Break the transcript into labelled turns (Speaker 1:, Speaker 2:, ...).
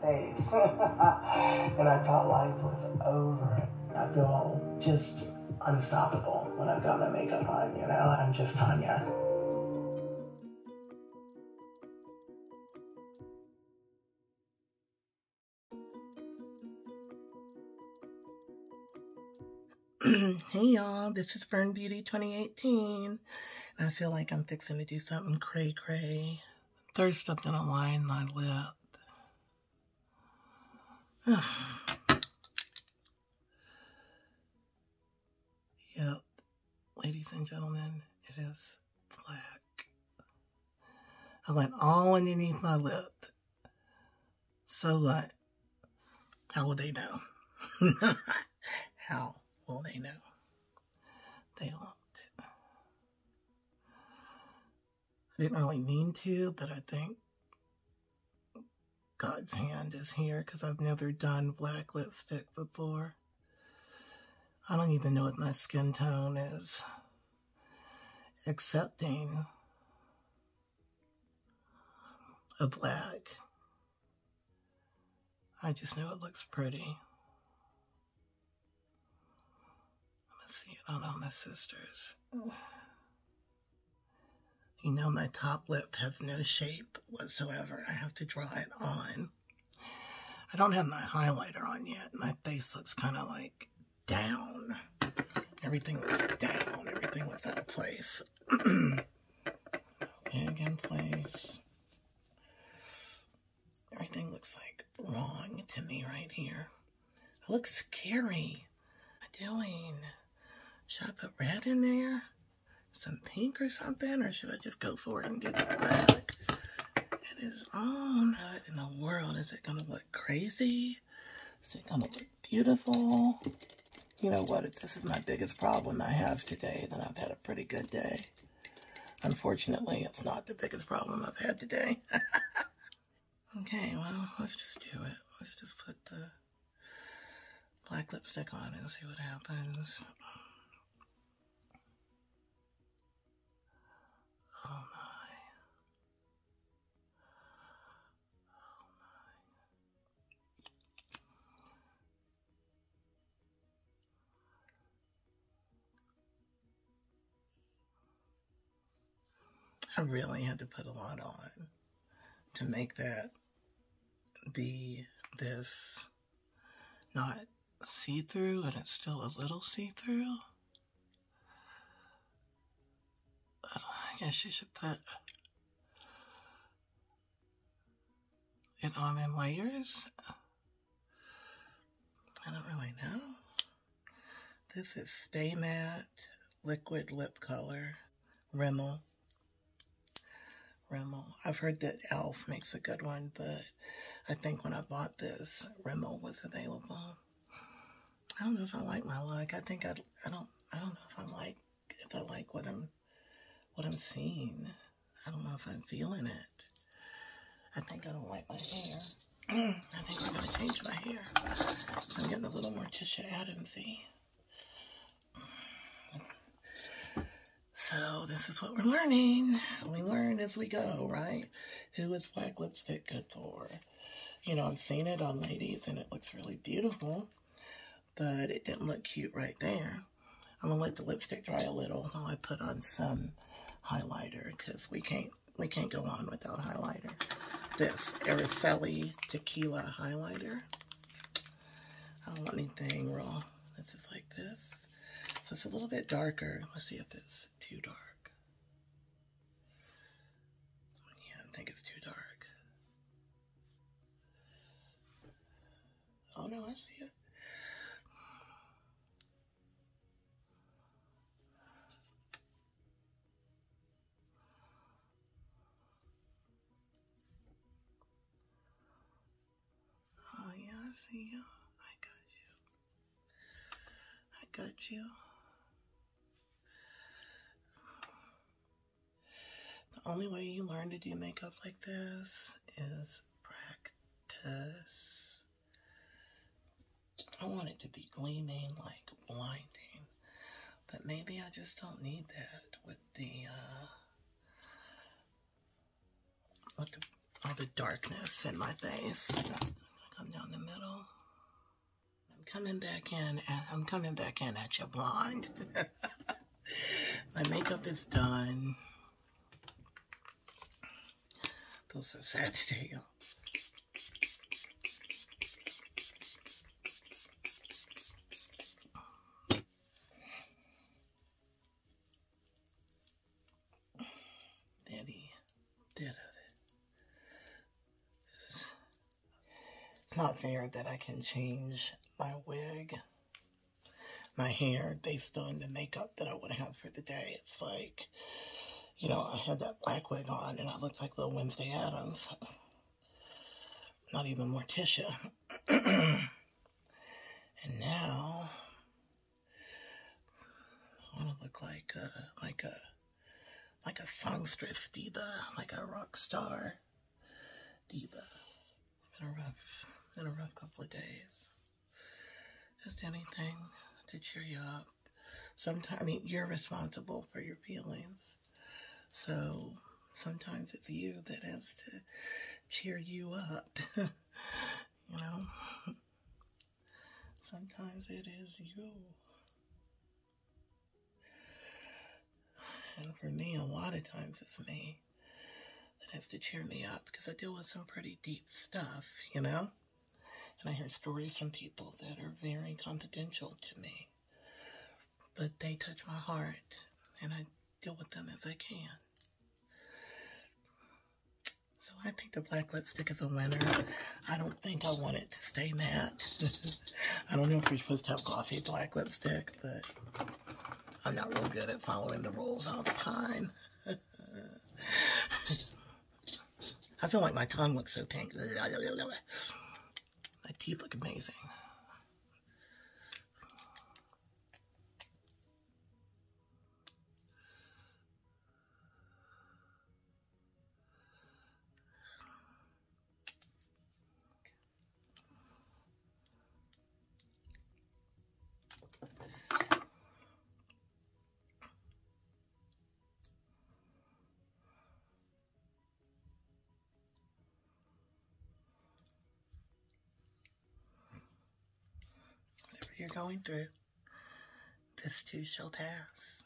Speaker 1: face. And I thought life was over. I feel just unstoppable when I've got my makeup on, you know? I'm just Tanya. Hey y'all, this is Burn Beauty 2018. I feel like I'm fixing to do something cray-cray. First, I'm gonna line my lip. Yep, ladies and gentlemen, it is black. I went all underneath my lip. So what? How will they know? How will they know? They won't. I didn't really mean to, but I think God's hand is here because I've never done black lipstick before. I don't even know what my skin tone is accepting of black. I just know it looks pretty. Let's see it on all my sisters. You know my top lip has no shape whatsoever. I have to draw it on. I don't have my highlighter on yet. My face looks kind of like down. Everything looks down. Everything looks out of place. Wig in place. Everything looks like wrong to me right here. It looks scary. What am I doing? Should I put red in there? Some pink or something? Or should I just go for it and do the black? It is on. What in the world? Is it going to look crazy? Is it going to look beautiful? You know what? This is my biggest problem I have today. Then I've had a pretty good day. Unfortunately, it's not the biggest problem I've had today. Okay, well, let's just do it. Let's just put the black lipstick on and see what happens. Oh my. I really had to put a lot on to make that be this not see-through, and it's still a little see-through. I guess you should put it on in layers. I don't really know. This is Stay Matte Liquid Lip Color, Rimmel. I've heard that e.l.f. makes a good one, but I think when I bought this, Rimmel was available. I don't know if I like my look. I think I don't know if I like what I'm seeing. I don't know if I'm feeling it. I think I don't like my hair. I think I'm gonna change my hair. So I'm getting a little more Tisha Adams-y. So this is what we're learning. We learn as we go, right? Who is black lipstick good for? You know, I've seen it on ladies and it looks really beautiful, but it didn't look cute right there. I'm gonna let the lipstick dry a little while I put on some highlighter because we can't go on without highlighter. This Araceli Tequila highlighter. I don't want anything raw. This is like this. So it's a little bit darker. Let's see if it's too dark. Yeah, I think it's too dark. Oh no, I see it. Oh yeah, I see you. I got you. The only way you learn to do makeup like this is practice. I want it to be gleaming, like blinding, but maybe I just don't need that with all the darkness in my face. Come down the middle. I'm coming back in, and I'm coming back in at your blonde. My makeup is done. Feels so sad today, y'all. Daddy did of it. It's not fair that I can change my wig, my hair based on the makeup that I would have for the day. It's like, you know, I had that black wig on and I looked like little Wednesday Addams. Not even Morticia. And now I want to look like a songstress diva, like a rock star diva. Been a rough couple of days. Just anything to cheer you up. Sometimes, I mean, you're responsible for your feelings. So sometimes it's you that has to cheer you up. You know? Sometimes it is you. And for me, a lot of times it's me that has to cheer me up because I deal with some pretty deep stuff, you know? And I hear stories from people that are very confidential to me. But they touch my heart, and I deal with them as I can. So I think the black lipstick is a winner. I don't think I want it to stay matte. I don't know if you're supposed to have glossy black lipstick, but I'm not real good at following the rules all the time. I feel like my tongue looks so pink. My teeth look amazing. Whatever you're going through, this too shall pass.